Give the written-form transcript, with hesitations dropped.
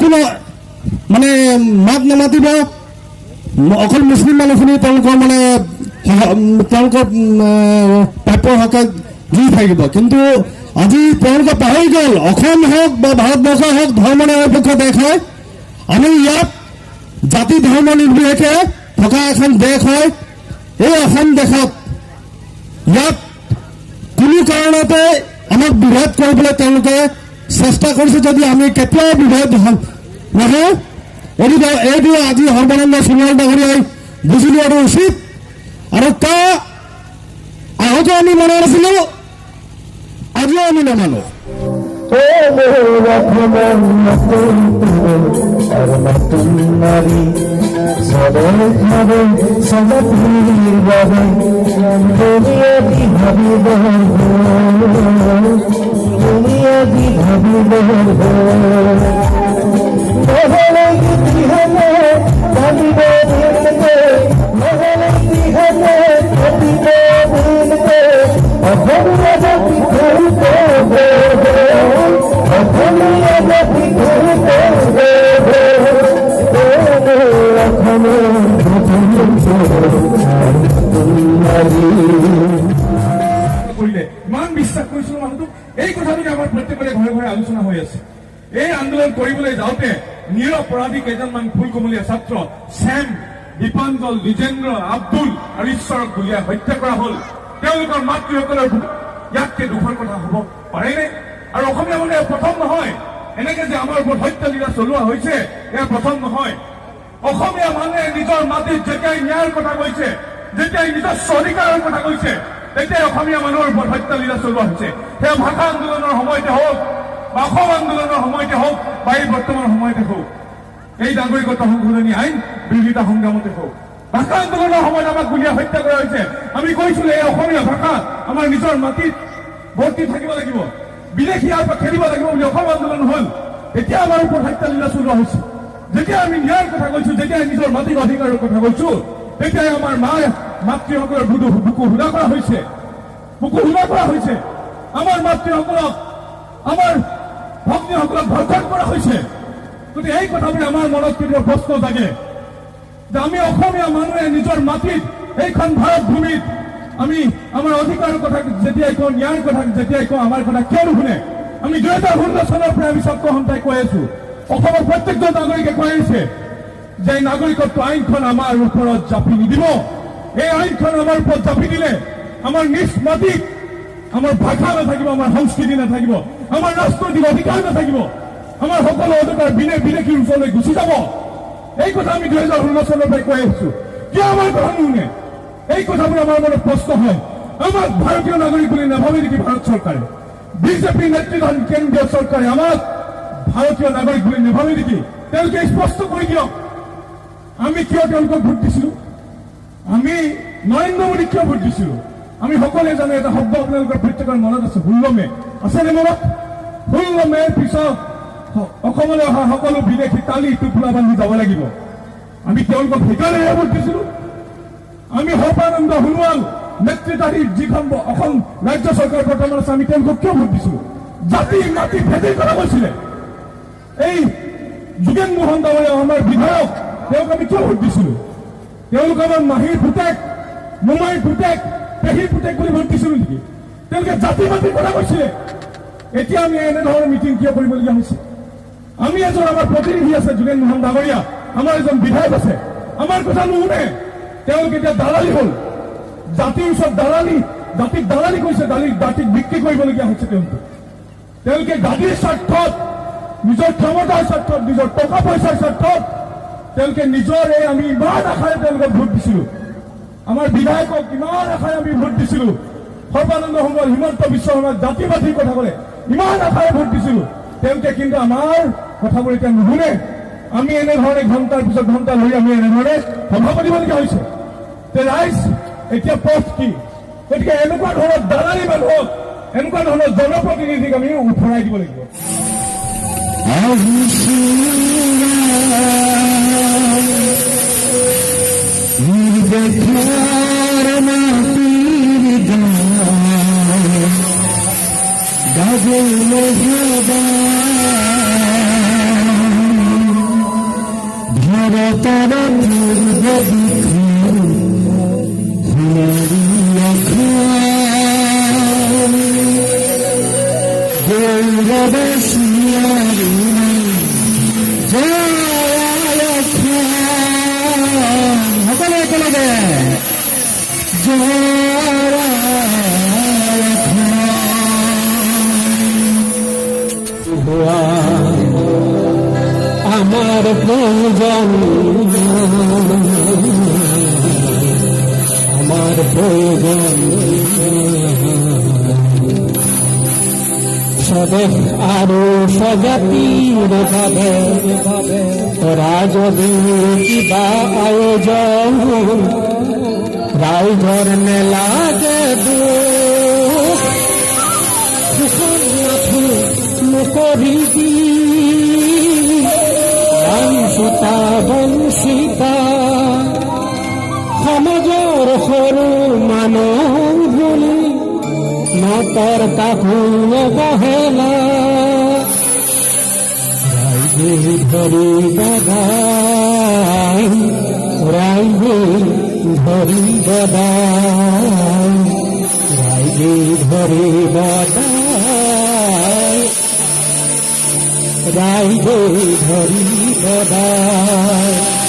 একো মানে মাত নামাতিব অকল মুছলিম মানুহখিনি তেওঁলোকৰ মানে তেওঁলোকৰ প্ৰাপ্যৰ হকে দি থাকিব। কিন্তু আজি তেওঁলোকে পাহৰি গ'ল অসম হওক বা ভাৰতবৰ্ষ হওক ধৰ্ম নিৰপেক্ষ দেশ হয়। আমি ইয়াত জাতি ধৰ্ম নিৰ্বিশেষে থকা এখন দেশ হয়। এই অসম দেশত ইয়াত কোনো কাৰণতে আমাক বিভেদ কৰিবলৈ তেওঁলোকে চেষ্টা কৰিছে যদি আমি কেতিয়াও বিভেদ নহওঁ। এইটো আজি সৰ্বানন্দ সোণোৱাল ডাঙৰীয়াই বুজি লোৱাটো উচিত। আৰু তাৰ আগতেও আমি মনা নাছিলোঁ, আজিও আমি নামানো। ইমান বিশ্বাস কৰিছিলো মানুহটোক। এই কথাটোকে আমাৰ প্ৰত্যেকৰে ঘৰে ঘৰে আলোচনা হৈ আছে। এই আন্দোলন কৰিবলৈ যাওঁতে নিৰপৰাধী কেইজনমান ফুলকুমলীয়া ছাত্ৰ ছেম, দীপাঞ্জল, দ্বিজেন্দ্ৰ, আব্দুল আৰু ঈশ্বৰক গুলীয়াই হত্যা কৰা হল। তেওঁলোকৰ মাতৃসকলৰ ইয়াতকে দুখৰ কথা হব পাৰেনে? আৰু অসমীয়া মানুহে প্ৰথম নহয়, এনেকে যে আমাৰ ওপৰত হত্যালীলা চলোৱা হৈছে এয়া প্ৰথম নহয়। অসমীয়া মানুহে নিজৰ মাটিত যেতিয়াই ন্যায়ৰ কথা কৈছে, যেতিয়াই নিজৰ স্বাধিকাৰৰ কথা কৈছে, তেতিয়াই অসমীয়া মানুহৰ ওপৰত হত্যালীলা চলোৱা হৈছে। সেয়া ভাষা আন্দোলনৰ সময়তে হওক বা অসম আন্দোলনৰ সময়তে হওক বা এই বৰ্তমান সময়তে হওক, এই নাগৰিকত্ব সংশোধনী আইন বিৰোধিতা সংগ্ৰামতে হওক, ভাষা আন্দোলনৰ সময়ত আমাক গুলীয়া হত্যা কৰা হৈছে। আমি কৈছিলো এই অসমীয়া ভাষা আমাৰ নিজৰ মাটিত ভৰ্তি থাকিব লাগিব, বিদেশী ইয়াৰ পৰা খেলিব লাগিব বুলি অসম আন্দোলন হল। এতিয়া আমাৰ ওপৰত হত্যালীলা চলোৱা হৈছে। যেতিয়া আমি ন্যায়ৰ কথা কৈছো, যেতিয়াই নিজৰ মাটিৰ অধিকাৰৰ কথা কৈছো, তেতিয়াই আমাৰ মাতৃসকলৰ বুকু হুলা কৰা হৈছে, বুকু হুলা কৰা হৈছে। আমাৰ মাতৃসকলক, আমাৰ ভগ্নীসকলক ধৰ্ষণ কৰা হৈছে। গতিকে এই কথাবোৰ আমাৰ মনত কেতিয়াবা প্ৰশ্ন জাগে যে আমি অসমীয়া মানুহে নিজৰ মাটিত, এইখন ভাৰত ভূমিত আমি আমাৰ অধিকাৰৰ কথা যেতিয়াই কওঁ, ন্যায়ৰ কথা যেতিয়াই কওঁ, আমাৰ কথা কিয় নুশুনে? আমি 2016 চনৰ পৰা আমি ছাত্ৰ সন্থাই কৈ আছো, অসমৰ প্ৰত্যেকজন নাগৰিকে কৈ আহিছে যে নাগৰিকত্ব আইনখন আমাৰ ওপৰত জাপি নিদিব। এই আইনখন আমাৰ ওপৰত জাপি দিলে আমাৰ নিজ মাটিত আমাৰ ভাষা নাথাকিব, আমাৰ সংস্কৃতি নাথাকিব, আমাৰ ৰাজনৈতিক অধিকাৰ নাথাকিব, আমাৰ সকলো অধিকাৰ বিদেশীৰ ওচৰলৈ গুচি যাব। এই কথা আমি 2016 চনৰ পৰাই কৈ আহিছো। কিয় আমাৰ কথা নুশুনে? এই কথাবোৰ আমাৰ মনত প্ৰশ্ন হয়। আমাক ভাৰতীয় নাগৰিক বুলি নাভাবে নেকি ভাৰত চৰকাৰে? বিজেপি নেতৃত্বাধীন কেন্দ্ৰীয় চৰকাৰে আমাক ভাৰতীয় নাগৰিক বুলি নাভাবে নেকি? তেওঁলোকে স্পষ্ট কৰি দিয়ক। আমি কিয় তেওঁলোকক ভোট দিছিলো? আমি নৰেন্দ্ৰ মোদীক কিয় ভোট দিছিলো? আমি সকলোৱে জানো এটা শব্দ আপোনালোকৰ প্ৰত্যেকৰ মনত আছে, 16 মে। আছেনে মনত? 16 মেৰ পিছত অসমলৈ অহা সকলো বিদেশী তালি টোপোলা বান্ধি যাব লাগিব। আমি তেওঁলোকক সেইকাৰণেহে ভোট দিছিলো। আমি সৰ্বানন্দ সোণোৱাল নেতৃত্বাধীন যিখন অসম ৰাজ্য চৰকাৰ বৰ্তমান আছে, আমি তেওঁলোকক কিয় ভোট দিছিলো? জাতি মাটি ভেদিৰ কথা কৈছিলে। এই যোগেন মোহন ডাঙৰীয়া আমাৰ বিধায়ক, তেওঁক আমি কিয় ভোট দিছিলো? তেওঁলোক আমাৰ মাহীৰ পুতেক, মোমাইৰ পুতেক, পেহীৰ পুতেক বুলি ভোট দিছিলো নেকি? তেওঁলোকে জাতি মাটিৰ কথা কৈছিলে। এতিয়া আমি এনেধৰণৰ মিটিং কিয় কৰিবলগীয়া হৈছে? আমি এজন আমাৰ প্ৰতিনিধি আছে, যোগেন মোহন ডাঙৰীয়া, আমাৰ এজন বিধায়ক আছে, আমাৰ কথা নুশুনে। তেওঁলোক এতিয়া দালালি হল, জাতিৰ ওচৰত জাতিক দালালি কৰিছে, জাতিক বিক্ৰী কৰিবলগীয়া হৈছে। তেওঁলোকে গাদীৰ স্বাৰ্থত, নিজৰ ক্ষমতাৰ স্বাৰ্থত, নিজৰ টকা পইচাৰ স্বাৰ্থত তেওঁলোকে নিজৰ আমি ইমান আশাৰে তেওঁলোকক ভোট দিছিলো। আমাৰ বিধায়কক ইমান আশাৰে আমি ভোট দিছিলো। সৰ্বানন্দ সোণোৱাল, হিমন্ত বিশ্ব শৰ্মাক জাতি বাতিৰ কথা ক'লে ইমান আশাৰে ভোট দিছিলো। তেওঁলোকে কিন্তু আমাৰ কথাবোৰ এতিয়া নুশুনে। আমি এনেধৰণে ঘণ্টাৰ পিছত ঘণ্টা লৈ আমি এনেধৰণে সভা পাতিবলগীয়া হৈছে। ৰাইজ এতিয়া পথ কি? গতিকে এনেকুৱা ধৰণৰ দালালি মানুহক, এনেকুৱা ধৰণৰ জনপ্ৰতিনিধিক আমি উফৰাই দিব লাগিব। যারা আমার প্রয়োজন, আমার প্রয়োজন সবে আরো সজাতির ভাবে তোরা যদি কিবা আয়োজন রাইজর নেলাগে মুখরিদি বংশিতা বংশিতা সমাজৰ সৰু মানুহ বুলি নতৰ কাকো বহেলা ৰাইজে ধৰি বদাই, ৰাইজে ধৰি বদাই, ৰাইজে ধৰি বদাই, ৰাইজে ধৰি বদাই।